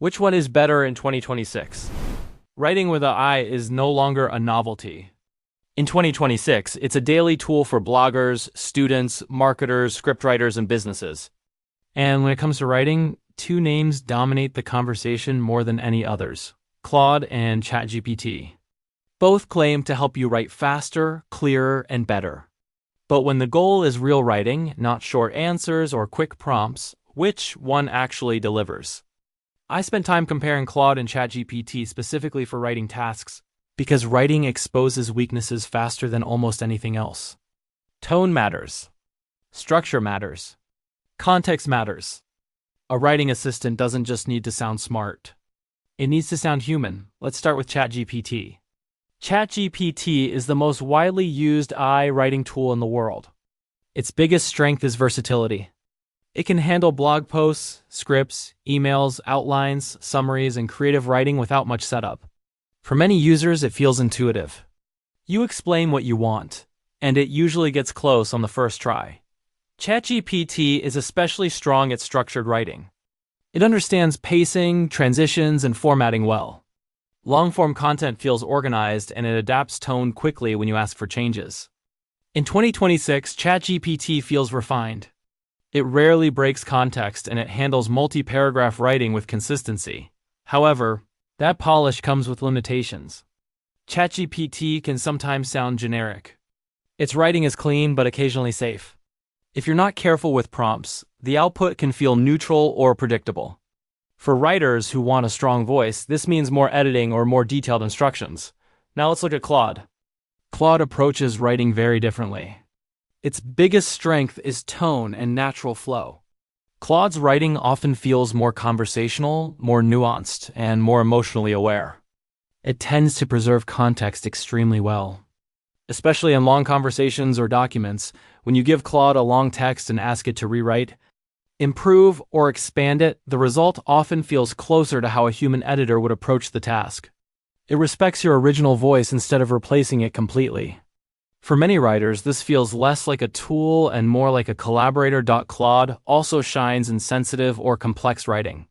Which one is better in 2026? Writing with AI is no longer a novelty. In 2026, it's a daily tool for bloggers, students, marketers, scriptwriters, and businesses. And when it comes to writing, two names dominate the conversation more than any others: Claude and ChatGPT. Both claim to help you write faster, clearer, and better. But when the goal is real writing, not short answers or quick prompts, which one actually delivers? I spent time comparing Claude and ChatGPT specifically for writing tasks, because writing exposes weaknesses faster than almost anything else. Tone matters. Structure matters. Context matters. A writing assistant doesn't just need to sound smart. It needs to sound human. Let's start with ChatGPT. ChatGPT is the most widely used AI writing tool in the world. Its biggest strength is versatility. It can handle blog posts, scripts, emails, outlines, summaries, and creative writing without much setup. For many users, it feels intuitive. You explain what you want, and it usually gets close on the first try. ChatGPT is especially strong at structured writing. It understands pacing, transitions, and formatting well. Long-form content feels organized, and it adapts tone quickly when you ask for changes. In 2026, ChatGPT feels refined. It rarely breaks context, and it handles multi-paragraph writing with consistency. However, that polish comes with limitations. ChatGPT can sometimes sound generic. Its writing is clean but occasionally safe. If you're not careful with prompts, the output can feel neutral or predictable. For writers who want a strong voice, this means more editing or more detailed instructions. Now let's look at Claude. Claude approaches writing very differently. Its biggest strength is tone and natural flow. Claude's writing often feels more conversational, more nuanced, and more emotionally aware. It tends to preserve context extremely well. Especially in long conversations or documents, when you give Claude a long text and ask it to rewrite, improve, or expand it, the result often feels closer to how a human editor would approach the task. It respects your original voice instead of replacing it completely. For many writers, this feels less like a tool and more like a collaborator. Claude also shines in sensitive or complex writing.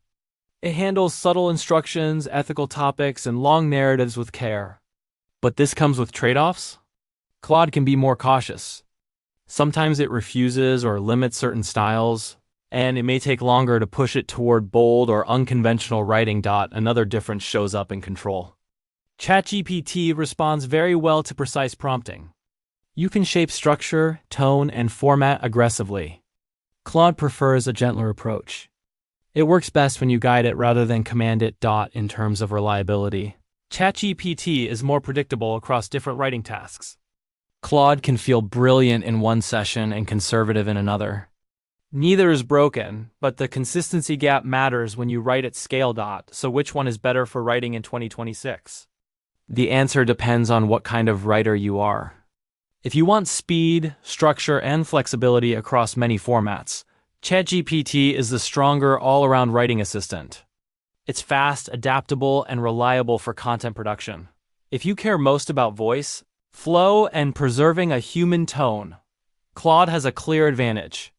It handles subtle instructions, ethical topics, and long narratives with care. But this comes with trade-offs. Claude can be more cautious. Sometimes it refuses or limits certain styles, and it may take longer to push it toward bold or unconventional writing. Another difference shows up in control. ChatGPT responds very well to precise prompting. You can shape structure, tone, and format aggressively. Claude prefers a gentler approach. It works best when you guide it rather than command it. In terms of reliability, ChatGPT is more predictable across different writing tasks. Claude can feel brilliant in one session and conservative in another. Neither is broken, but the consistency gap matters when you write at scale. So which one is better for writing in 2026? The answer depends on what kind of writer you are. If you want speed, structure, and flexibility across many formats, ChatGPT is the stronger all-around writing assistant. It's fast, adaptable, and reliable for content production. If you care most about voice, flow, and preserving a human tone, Claude has a clear advantage.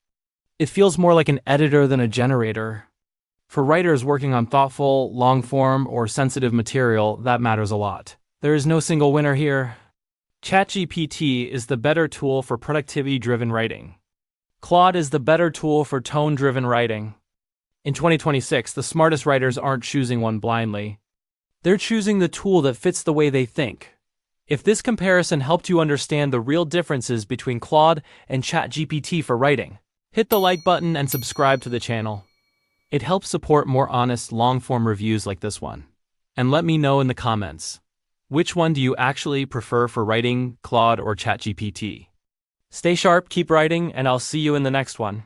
It feels more like an editor than a generator. For writers working on thoughtful, long-form, or sensitive material, that matters a lot. There is no single winner here. ChatGPT is the better tool for productivity-driven writing. Claude is the better tool for tone-driven writing. In 2026, the smartest writers aren't choosing one blindly. They're choosing the tool that fits the way they think. If this comparison helped you understand the real differences between Claude and ChatGPT for writing, hit the like button and subscribe to the channel. It helps support more honest, long-form reviews like this one. And let me know in the comments. Which one do you actually prefer for writing, Claude or ChatGPT? Stay sharp, keep writing, and I'll see you in the next one.